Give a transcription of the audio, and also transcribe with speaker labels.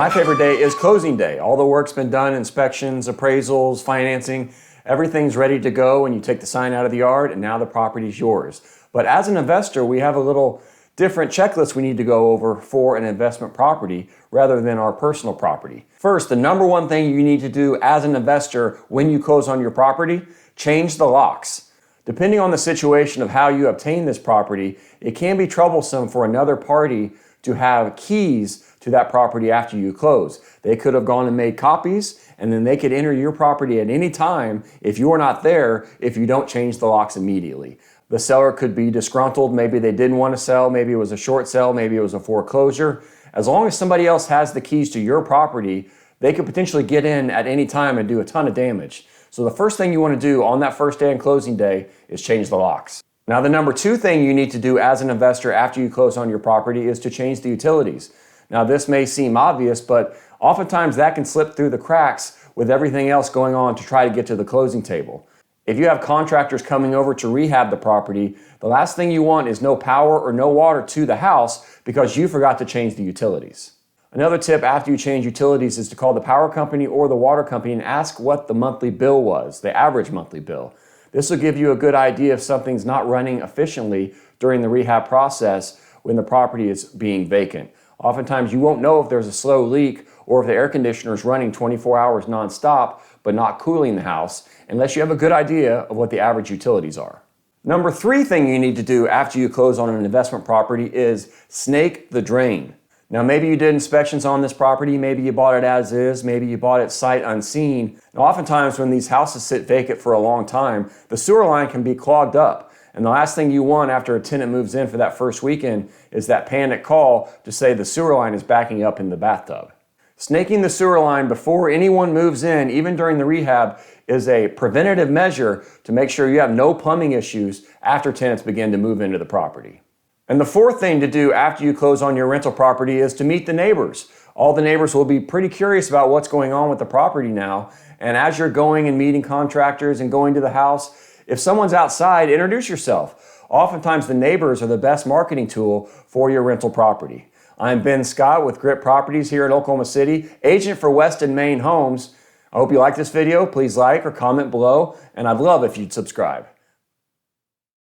Speaker 1: My favorite day is closing day. All the work's been done, inspections, appraisals, financing, everything's ready to go and you take the sign out of the yard and now the property's yours. But as an investor, we have a little different checklist we need to go over for an investment property rather than our personal property. First, the number one thing you need to do as an investor when you close on your property, change the locks. Depending on the situation of how you obtain this property, it can be troublesome for another party to have keys to that property after you close. They could have gone and made copies, and then they could enter your property at any time if you're not there if you don't change the locks immediately. The seller could be disgruntled, maybe they didn't want to sell, maybe it was a short sale, maybe it was a foreclosure. As long as somebody else has the keys to your property, they could potentially get in at any time and do a ton of damage. So the first thing you want to do on that first day and closing day is change the locks. Now the number two thing you need to do as an investor after you close on your property is to change the utilities. Now this may seem obvious, but oftentimes that can slip through the cracks with everything else going on to try to get to the closing table. If you have contractors coming over to rehab the property, the last thing you want is no power or no water to the house because you forgot to change the utilities. Another tip after you change utilities is to call the power company or the water company and ask what the monthly bill was, the average monthly bill. This will give you a good idea if something's not running efficiently during the rehab process when the property is being vacant. Oftentimes you won't know if there's a slow leak or if the air conditioner is running 24 hours nonstop but not cooling the house unless you have a good idea of what the average utilities are. Number three thing you need to do after you close on an investment property is snake the drain. Now maybe you did inspections on this property, maybe you bought it as is, maybe you bought it sight unseen. Now oftentimes when these houses sit vacant for a long time, the sewer line can be clogged up. And the last thing you want after a tenant moves in for that first weekend is that panic call to say the sewer line is backing up in the bathtub. Snaking the sewer line before anyone moves in, even during the rehab, is a preventative measure to make sure you have no plumbing issues after tenants begin to move into the property. And the fourth thing to do after you close on your rental property is to meet the neighbors. All the neighbors will be pretty curious about what's going on with the property now. And as you're going and meeting contractors and going to the house, if someone's outside, introduce yourself. Oftentimes the neighbors are the best marketing tool for your rental property. I'm Ben Scott with Grit Properties here in Oklahoma City, agent for West and Main Homes. I hope you like this video. Please like or comment below, and I'd love if you'd subscribe.